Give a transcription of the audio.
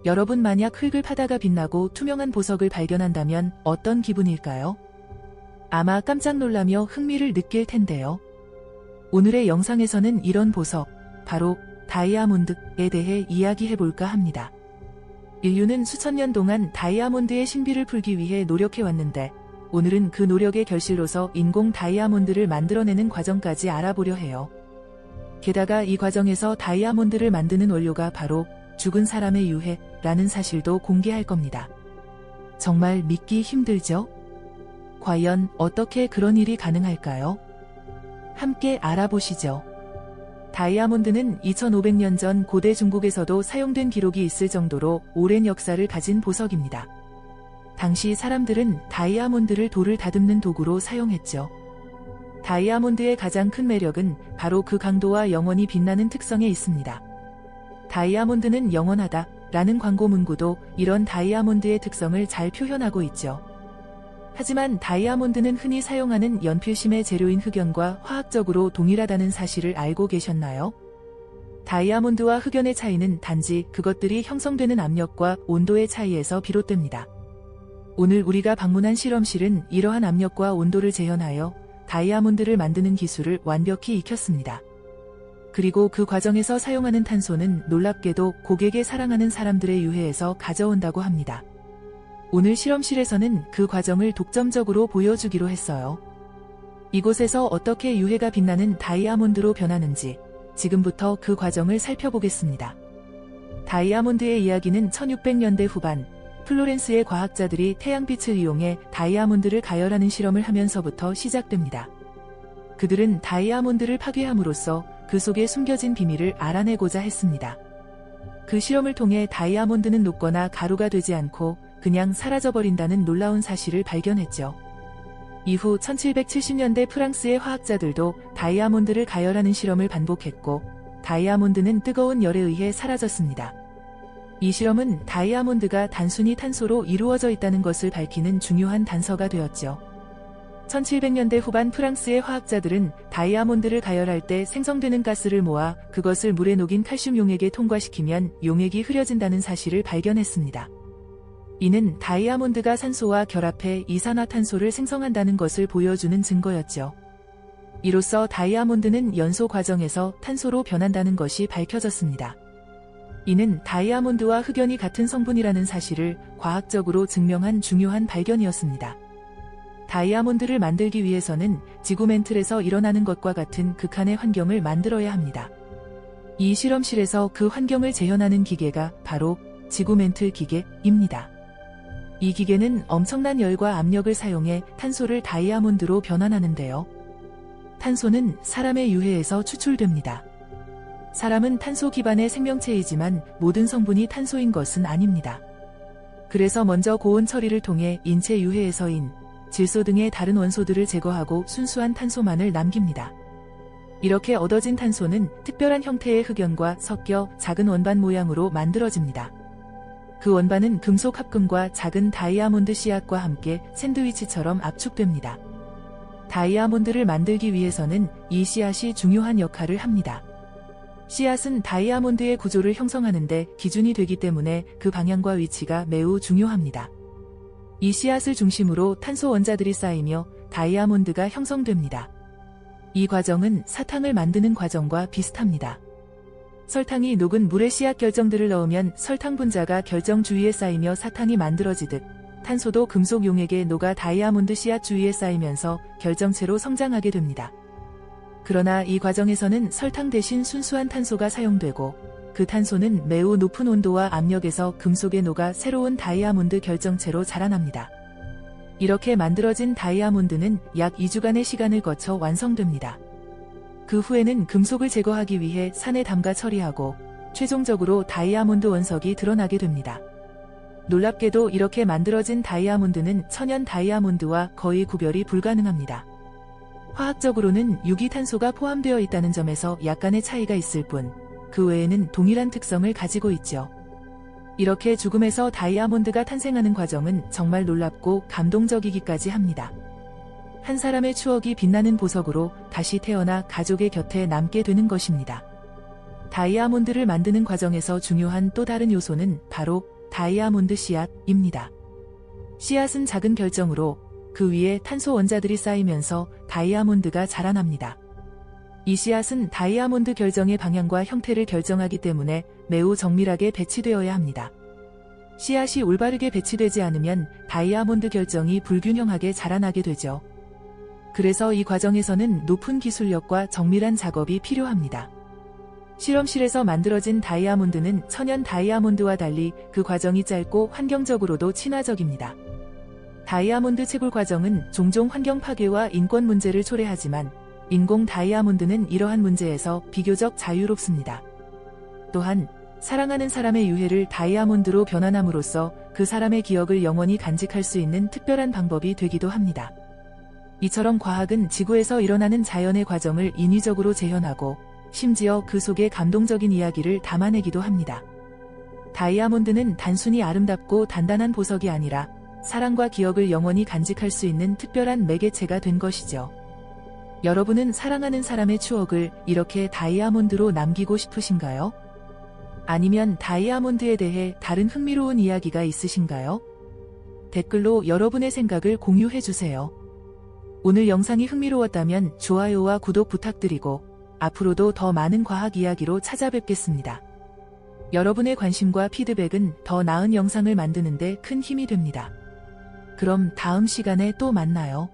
여러분 만약 흙을 파다가 빛나고 투명한 보석을 발견한다면 어떤 기분일까요? 아마 깜짝 놀라며 흥미를 느낄 텐데요. 오늘의 영상에서는 이런 보석, 바로 다이아몬드에 대해 이야기해볼까 합니다. 인류는 수천 년 동안 다이아몬드의 신비를 풀기 위해 노력해왔는데 오늘은 그 노력의 결실로서 인공 다이아몬드를 만들어내는 과정까지 알아보려 해요. 게다가 이 과정에서 다이아몬드를 만드는 원료가 바로 죽은 사람의 유해라는 사실도 공개할 겁니다. 정말 믿기 힘들죠? 과연 어떻게 그런 일이 가능할까요? 함께 알아보시죠. 다이아몬드는 2500년 전 고대 중국에서도 사용된 기록이 있을 정도로 오랜 역사를 가진 보석입니다. 당시 사람들은 다이아몬드를 돌을 다듬는 도구로 사용했죠. 다이아몬드의 가장 큰 매력은 바로 그 강도와 영원히 빛나는 특성에 있습니다. 다이아몬드는 영원하다 라는 광고 문구도 이런 다이아몬드의 특성을 잘 표현하고 있죠. 하지만 다이아몬드는 흔히 사용하는 연필심의 재료인 흑연과 화학적으로 동일하다는 사실을 알고 계셨나요? 다이아몬드와 흑연의 차이는 단지 그것들이 형성되는 압력과 온도의 차이에서 비롯됩니다. 오늘 우리가 방문한 실험실은 이러한 압력과 온도를 재현하여 다이아몬드를 만드는 기술을 완벽히 익혔습니다. 그리고 그 과정에서 사용하는 탄소는 놀랍게도 고객의 사랑하는 사람들의 유해에서 가져온다고 합니다. 오늘 실험실에서는 그 과정을 독점적으로 보여주기로 했어요. 이곳에서 어떻게 유해가 빛나는 다이아몬드로 변하는지 지금부터 그 과정을 살펴보겠습니다. 다이아몬드의 이야기는 1600년대 후반 플로렌스의 과학자들이 태양빛을 이용해 다이아몬드를 가열하는 실험을 하면서부터 시작됩니다. 그들은 다이아몬드를 파괴함으로써 그 속에 숨겨진 비밀을 알아내고자 했습니다. 그 실험을 통해 다이아몬드는 녹거나 가루가 되지 않고 그냥 사라져버린다는 놀라운 사실을 발견했죠. 이후 1770년대 프랑스의 화학자들도 다이아몬드를 가열하는 실험을 반복했고 다이아몬드는 뜨거운 열에 의해 사라졌습니다. 이 실험은 다이아몬드가 단순히 탄소로 이루어져 있다는 것을 밝히는 중요한 단서가 되었죠. 1700년대 후반 프랑스의 화학자들은 다이아몬드를 가열할 때 생성되는 가스를 모아 그것을 물에 녹인 칼슘 용액에 통과시키면 용액이 흐려진다는 사실을 발견했습니다. 이는 다이아몬드가 산소와 결합해 이산화탄소를 생성한다는 것을 보여주는 증거였죠. 이로써 다이아몬드는 연소 과정에서 탄소로 변한다는 것이 밝혀졌습니다. 이는 다이아몬드와 흑연이 같은 성분이라는 사실을 과학적으로 증명한 중요한 발견이었습니다. 다이아몬드를 만들기 위해서는 지구 멘틀에서 일어나는 것과 같은 극한의 환경을 만들어야 합니다. 이 실험실에서 그 환경을 재현하는 기계가 바로 지구 멘틀 기계입니다. 이 기계는 엄청난 열과 압력을 사용해 탄소를 다이아몬드로 변환하는데요. 탄소는 사람의 유해에서 추출됩니다. 사람은 탄소 기반의 생명체이지만 모든 성분이 탄소인 것은 아닙니다. 그래서 먼저 고온 처리를 통해 인체 유해에서 인, 질소 등의 다른 원소들을 제거하고 순수한 탄소만을 남깁니다. 이렇게 얻어진 탄소는 특별한 형태의 흑연과 섞여 작은 원반 모양으로 만들어집니다. 그 원반은 금속 합금과 작은 다이아몬드 씨앗과 함께 샌드위치처럼 압축됩니다. 다이아몬드를 만들기 위해서는 이 씨앗이 중요한 역할을 합니다. 씨앗은 다이아몬드의 구조를 형성하는데 기준이 되기 때문에 그 방향과 위치가 매우 중요합니다. 이 씨앗을 중심으로 탄소 원자들이 쌓이며 다이아몬드가 형성됩니다. 이 과정은 사탕을 만드는 과정과 비슷합니다. 설탕이 녹은 물에 씨앗 결정들을 넣으면 설탕 분자가 결정 주위에 쌓이며 사탕이 만들어지듯 탄소도 금속 용액에 녹아 다이아몬드 씨앗 주위에 쌓이면서 결정체로 성장하게 됩니다. 그러나 이 과정에서는 설탕 대신 순수한 탄소가 사용되고 그 탄소는 매우 높은 온도와 압력에서 금속에 녹아 새로운 다이아몬드 결정체로 자라납니다. 이렇게 만들어진 다이아몬드는 약 2주간의 시간을 거쳐 완성됩니다. 그 후에는 금속을 제거하기 위해 산에 담가 처리하고 최종적으로 다이아몬드 원석이 드러나게 됩니다. 놀랍게도 이렇게 만들어진 다이아몬드는 천연 다이아몬드와 거의 구별이 불가능합니다. 화학적으로는 유기탄소가 포함되어 있다는 점에서 약간의 차이가 있을 뿐, 그 외에는 동일한 특성을 가지고 있죠. 이렇게 죽음에서 다이아몬드가 탄생하는 과정은 정말 놀랍고 감동적이기까지 합니다. 한 사람의 추억이 빛나는 보석으로 다시 태어나 가족의 곁에 남게 되는 것입니다. 다이아몬드를 만드는 과정에서 중요한 또 다른 요소는 바로 다이아몬드 씨앗입니다. 씨앗은 작은 결정으로 그 위에 탄소 원자들이 쌓이면서 다이아몬드가 자라납니다. 이 씨앗은 다이아몬드 결정의 방향과 형태를 결정하기 때문에 매우 정밀하게 배치되어야 합니다. 씨앗이 올바르게 배치되지 않으면 다이아몬드 결정이 불균형하게 자라나게 되죠. 그래서 이 과정에서는 높은 기술력과 정밀한 작업이 필요합니다. 실험실에서 만들어진 다이아몬드는 천연 다이아몬드와 달리 그 과정이 짧고 환경적으로도 친화적입니다. 다이아몬드 채굴 과정은 종종 환경 파괴와 인권 문제를 초래하지만 인공 다이아몬드는 이러한 문제에서 비교적 자유롭습니다. 또한 사랑하는 사람의 유해를 다이아몬드로 변환함으로써 그 사람의 기억을 영원히 간직할 수 있는 특별한 방법이 되기도 합니다. 이처럼 과학은 지구에서 일어나는 자연의 과정을 인위적으로 재현하고 심지어 그 속에 감동적인 이야기를 담아내기도 합니다. 다이아몬드는 단순히 아름답고 단단한 보석이 아니라 사랑과 기억을 영원히 간직할 수 있는 특별한 매개체가 된 것이죠. 여러분은 사랑하는 사람의 추억을 이렇게 다이아몬드로 남기고 싶으신가요? 아니면 다이아몬드에 대해 다른 흥미로운 이야기가 있으신가요? 댓글로 여러분의 생각을 공유해주세요. 오늘 영상이 흥미로웠다면 좋아요와 구독 부탁드리고 앞으로도 더 많은 과학 이야기로 찾아뵙겠습니다. 여러분의 관심과 피드백은 더 나은 영상을 만드는 데 큰 힘이 됩니다. 그럼 다음 시간에 또 만나요.